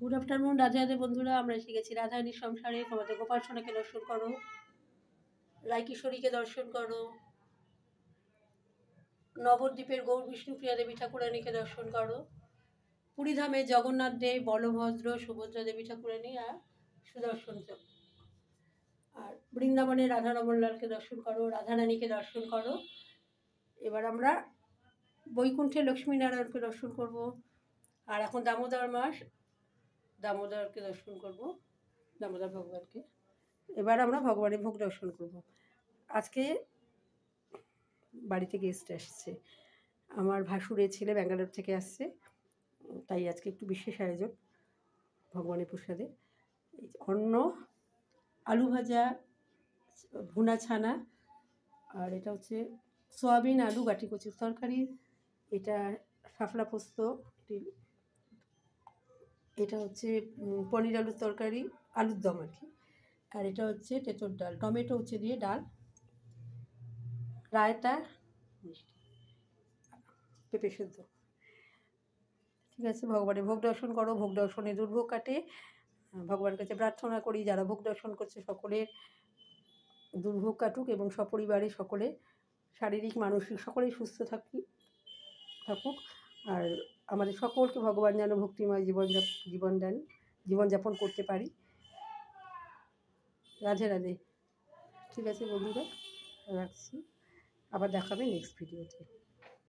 Good afternoon Radhe Radhe বন্ধুরা, আমরা এসে গেছি রাধারানীর সংসারে। তোমাদের গোপাল সোনাকে দর্শন করো, রায়কিশোরীকে দর্শন করো, নবদ্বীপের গৌর বিষ্ণুপ্রিয়া দেবী ঠাকুরানীকে দর্শন করো, পুরীধামে জগন্নাথ দেব, বলভদ্র, সুভদ্রা দেবী ঠাকুরানী আর সুদর্শন চক্র, আর বৃন্দাবনে রাধা রমনলালকে দর্শন করো, রাধারানীকে দর্শন করো। এবার আমরা বৈকুণ্ঠে লক্ষ্মীনারায়ণকে দর্শন করব। আর এখন দামোদর মাস, দামোদরকে দর্শন করব, দামোদর ভগবানকে। এবার আমরা ভগবানের ভোগ দর্শন করব। আজকে বাড়িতে গেস্ট আসছে, আমার ভাসুরের ছেলে ব্যাঙ্গালোর থেকে আসছে, তাই আজকে একটু বিশেষ আয়োজন ভগবানের প্রসাদে। অন্ন, আলু ভাজা, ভুনা ছানা, আর এটা হচ্ছে সয়াবিন আলু গাটি কচুর তরকারি, এটা শাপলা পোস্ত, এটা হচ্ছে পনির আলুর তরকারি, আলুর দম আর কি, আর এটা হচ্ছে তেঁতুল ডাল, টমেটো উচ্ছে দিয়ে ডাল, রায়তা, মিষ্টি, পেঁপে সেদ্ধ। ঠিক আছে, ভগবানের ভোগ দর্শন করো। ভোগ দর্শনে দুর্ভোগ কাটে। ভগবানের কাছে প্রার্থনা করি যারা ভোগ দর্শন করছে সকলের দুর্ভোগ কাটুক এবং সপরিবারে সকলে শারীরিক মানসিক সকলেই সুস্থ থাকুক। আর আমাদের সকলকে ভগবান যেন ভক্তিময় জীবনযাপন করতে পারি। রাধে রাধে। ঠিক আছে বন্ধুরা, রাখছি, আবার দেখাবে নেক্সট ভিডিওতে।